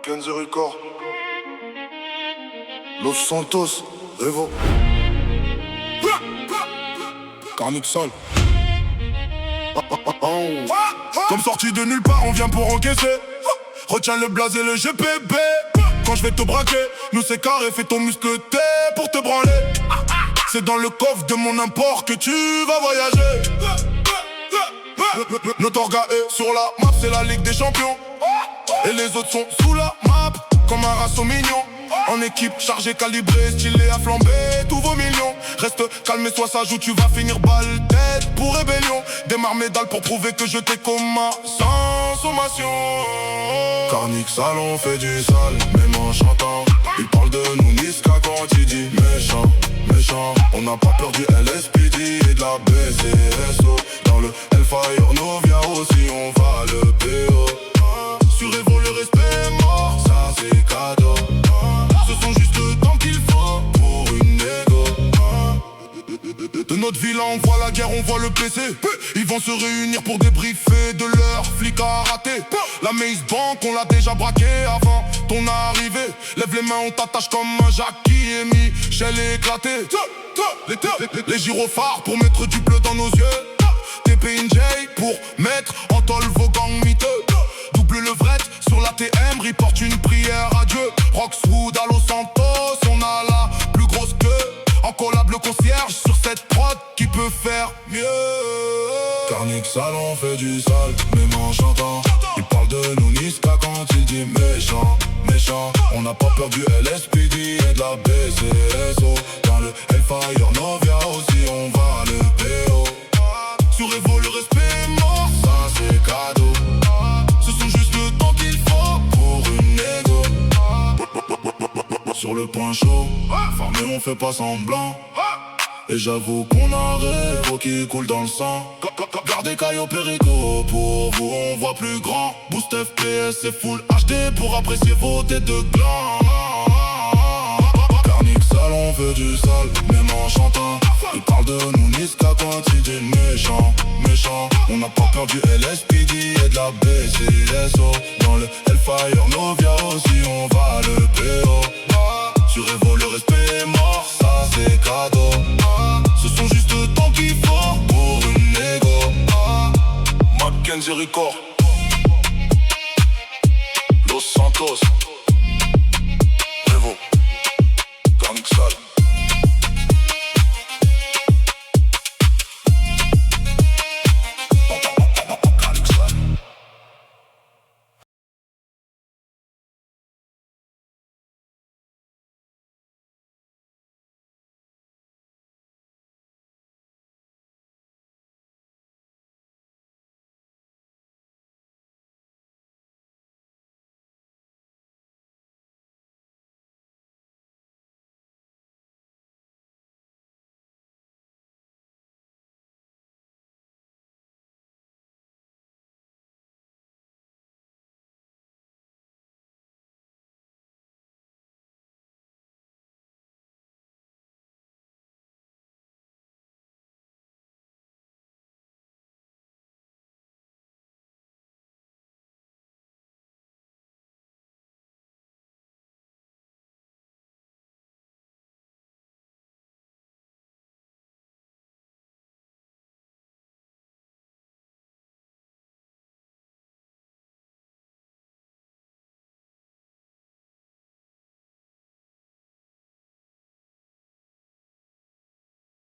Mackenzie Record, Los Santos, Revo, Carnic Sol. Comme sorti de nulle part, on vient pour encaisser. Retiens le blaze et le GPB. Quand je vais te braquer, nous c'est carré, fais ton muscleté pour te branler. C'est dans le coffre de mon import que tu vas voyager. Notre orga est sur la map, c'est la Ligue des Champions. Et les autres sont sous la map, comme un raceau mignon. En équipe, chargé, calibré, stylé à flamber tous vos millions. Reste calme et sois sage ou tu vas finir balle tête pour rébellion. Démarre médaille pour prouver que je t'ai comme sans sommation. Carnic Salon fait du sale, même en chantant. Il parle de nous Niska quand il dit méchant, méchant. On n'a pas peur du LSPD et de la BCSO. Dans le Hellfire Novia aussi on va le PO. Sur Evo le respect est mort, ça c'est cadeau. Ce sont juste le temps qu'il faut pour une égo. De notre ville on voit la guerre, on voit le PC. Ils vont se réunir pour débriefer de leur flic à rater. La Maze Bank on l'a déjà braqué avant ton arrivée. Lève les mains, on t'attache comme un Jackie et Michel éclaté. Les gyrophares pour mettre du bleu dans nos yeux. TPNJ pour mettre en tôle vos gangs miteux. Double levrette sur la TM, reporte une prière à Dieu. Roxwood à Los Santos, on a la plus grosse queue. En collab le concierge sur cette prod qui peut faire mieux. Carnic Salon fait du sale, même en chantant. Il parle de nous Niska quand il dit méchant, méchant. On n'a pas peur du LSPD et de la BCSO. Dans le Hellfire Novia aussi on va le PO. Sur Evo le respect est mort, ça c'est cadeau. Ce sont juste le temps qu'il faut pour une égo. Sur le point chaud, farmé on fait pas semblant. Et j'avoue qu'on a rêve qui coule dans le sang. Gardez Caillou Perico, pour vous on voit plus grand. Boost FPS et full HD pour apprécier vos têtes de gland. Carnic Salon fait du sale, même en chantant. Il parle de nous Niska quand il dit méchant, méchant. On n'a pas peur du LSPD et de la BCSO. Dans le Hellfire Novia aussi on va le PO. Sur Evo le respect est mort, ça c'est cadeau. Ce sont juste le temps qu'il faut pour une égo. Mackenzie Record, Los Santos, Revo, Carnic Salon.